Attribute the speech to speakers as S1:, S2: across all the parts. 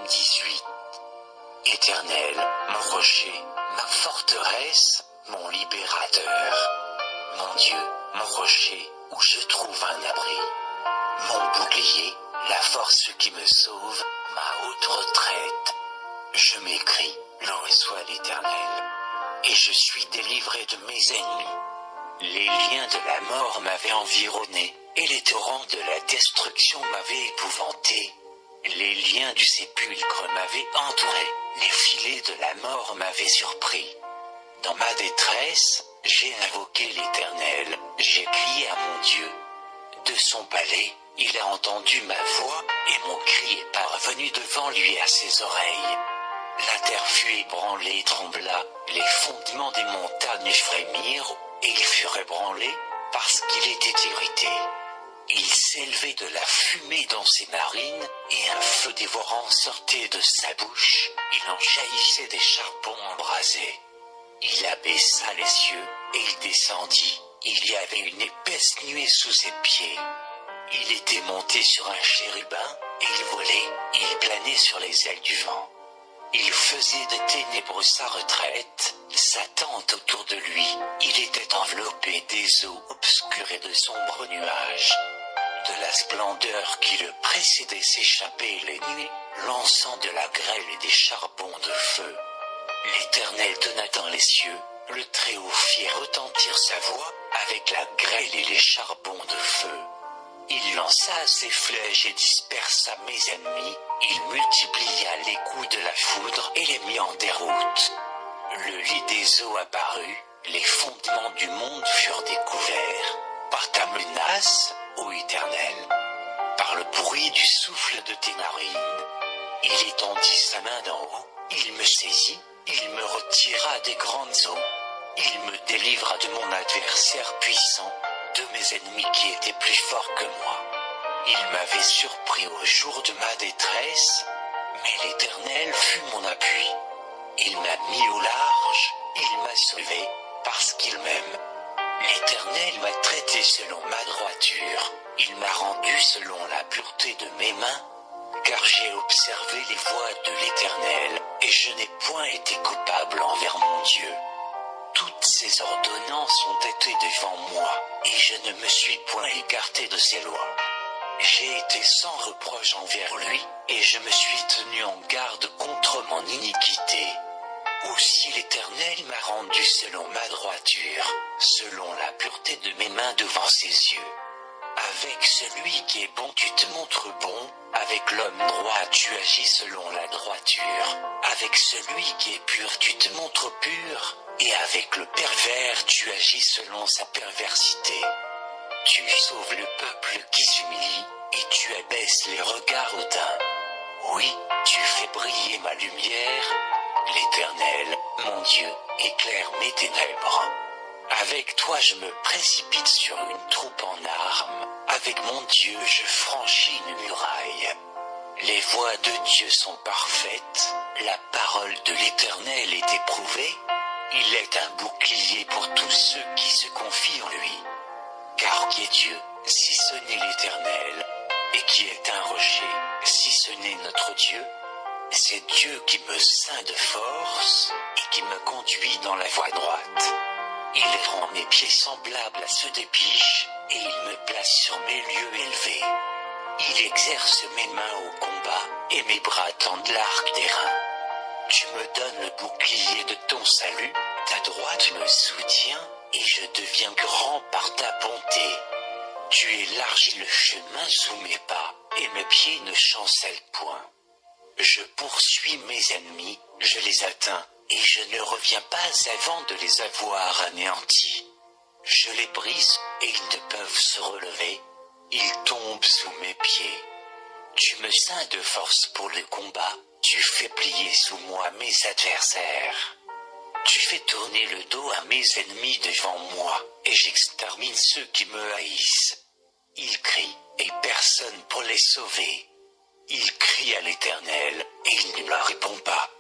S1: 18. Éternel, mon rocher, ma forteresse, mon libérateur. Mon Dieu, mon rocher, où je trouve un abri. Mon bouclier, la force qui me sauve, ma haute retraite. Je m'écrie, loué soit l'Éternel. Et je suis délivré de mes ennemis. Les liens de la mort m'avaient environné, et les torrents de la destruction m'avaient épouvanté. Les liens du sépulcre m'avaient entouré, les filets de la mort m'avaient surpris. Dans ma détresse, j'ai invoqué l'Éternel, j'ai crié à mon Dieu. De son palais, il a entendu ma voix, et mon cri est parvenu devant lui à ses oreilles. La terre fut ébranlée et trembla, les fondements des montagnes frémirent, et il fut ébranlé, parce qu'il était irrité. Il s'élevait de la fumée dans ses narines, et un feu dévorant sortait de sa bouche, il en jaillissait des charbons embrasés. Il abaissa les cieux, et il descendit, il y avait une épaisse nuée sous ses pieds. Il était monté sur un chérubin, et il volait, il planait sur les ailes du vent. Il faisait de ténébreux sa retraite, sa tente autour de lui, il était enveloppé des eaux obscures et de sombres nuages. De la splendeur qui le précédait s'échappait les nuées, lançant de la grêle et des charbons de feu. L'Éternel donna dans les cieux, le Très-Haut fit retentir sa voix, avec la grêle et les charbons de feu. Il lança ses flèches et dispersa mes ennemis, il multiplia les coups de la foudre et les mit en déroute. Le lit des eaux apparut, les fondements du monde furent découverts, par ta menace, ô Éternel, par le bruit du souffle de tes narines. Il étendit sa main d'en haut, il me saisit, il me retira des grandes eaux, il me délivra de mon adversaire puissant, de mes ennemis qui étaient plus forts que moi. Il m'avait surpris au jour de ma détresse, mais l'Éternel fut mon appui. Il m'a mis au large, il m'a sauvé, parce qu'il m'aime. L'Éternel m'a traité selon ma droiture, il m'a rendu selon la pureté de mes mains, car j'ai observé les voies de l'Éternel, et je n'ai point été coupable envers mon Dieu. Toutes ses ordonnances ont été devant moi, et je ne me suis point écarté de ses lois. J'ai été sans reproche envers lui, et je me suis tenu en garde contre mon iniquité. Aussi l'Éternel m'a rendu selon ma droiture, selon la pureté de mes mains devant ses yeux. Avec celui qui est bon tu te montres bon, avec l'homme droit tu agis selon la droiture, avec celui qui est pur tu te montres pur, et avec le pervers tu agis selon sa perversité. Tu sauves le peuple qui s'humilie, et tu abaisses les regards hautains. Oui, tu fais briller ma lumière, l'Éternel, mon Dieu, éclaire mes ténèbres. Avec toi je me précipite sur une troupe en armes, avec mon Dieu je franchis une muraille. Les voies de Dieu sont parfaites, la parole de l'Éternel est éprouvée, il est un bouclier pour tous ceux qui se confient en lui. Car qui est Dieu, si ce n'est l'Éternel, et qui est un rocher, si ce n'est notre Dieu? C'est Dieu qui me ceint de force, et qui me conduit dans la voie droite. Il rend mes pieds semblables à ceux des biches, et il me place sur mes lieux élevés. Il exerce mes mains au combat, et mes bras tendent l'arc d'airain. Tu me donnes le bouclier de ton salut, ta droite me soutient, et je deviens grand par ta bonté. Tu élargis le chemin sous mes pas, et mes pieds ne chancellent point. Je poursuis mes ennemis, je les atteins, et je ne reviens pas avant de les avoir anéantis. Je les brise, et ils ne peuvent se relever. Ils tombent sous mes pieds. Tu me ceins de force pour le combat, tu fais plier sous moi mes adversaires. Tu fais tourner le dos à mes ennemis devant moi, et j'extermine ceux qui me haïssent. Ils crient, et personne pour les sauver. Ils crient à l'Éternel, et il ne leur répond pas.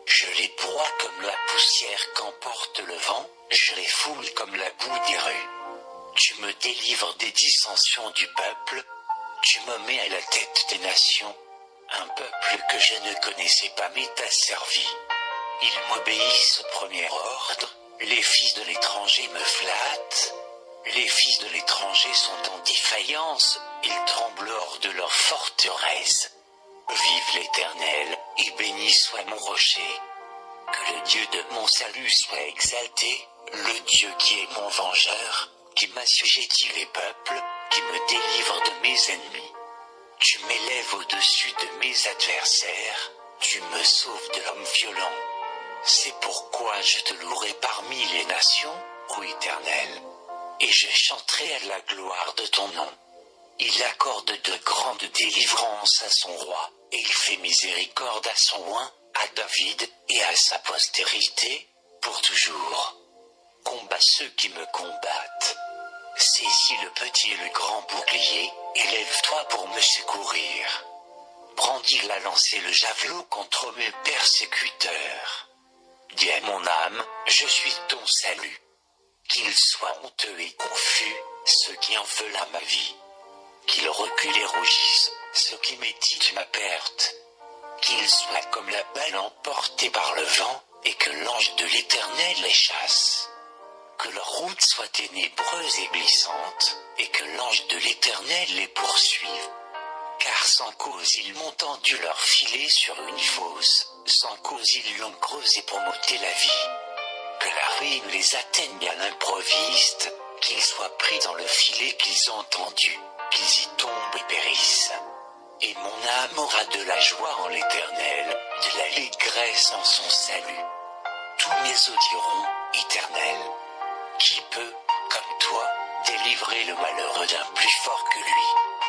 S1: Je les broie comme la poussière qu'emporte le vent, je les foule comme la boue des rues. Tu me délivres des dissensions du peuple, tu me mets à la tête des nations. Un peuple que je ne connaissais pas m'est asservi. Ils m'obéissent au premier ordre, les fils de l'étranger me flattent. Les fils de l'étranger sont en défaillance, ils tremblent hors de leur forteresse. Vive l'Éternel, et béni soit mon rocher. Que le Dieu de mon salut soit exalté, le Dieu qui est mon vengeur, qui m'assujettit les peuples, qui me délivre de mes ennemis. Tu m'élèves au-dessus de mes adversaires, tu me sauves de l'homme violent. C'est pourquoi je te louerai parmi les nations, ô Éternel, et je chanterai à la gloire de ton nom. Il accorde de grandes délivrances à son roi, et il fait miséricorde à son oint, à David et à sa postérité, pour toujours. Combat ceux qui me combattent. Saisis le petit et le grand bouclier, et lève-toi pour me secourir. Brandis la lance et le javelot contre mes persécuteurs. Dis à mon âme, je suis ton salut. Qu'ils soient honteux et confus, ceux qui en veulent à ma vie. Qu'ils reculent et rougissent, ceux qui méditent ma perte. Qu'ils soient comme la balle emportée par le vent, et que l'ange de l'Éternel les chasse. Que leur route soit ténébreuse et glissante, et que l'ange de l'Éternel les poursuive. Car sans cause ils m'ont tendu leur filet sur une fosse, sans cause ils l'ont creusé pour m'ôter la vie. Que la ruine les atteigne à l'improviste, qu'ils soient pris dans le filet qu'ils ont tendu, qu'ils y tombent et périssent. Et mon âme aura de la joie en l'Éternel, de l'allégresse en son salut. Tous mes os diront, Éternel, qui peut, comme toi, délivrer le malheureux d'un plus fort que lui?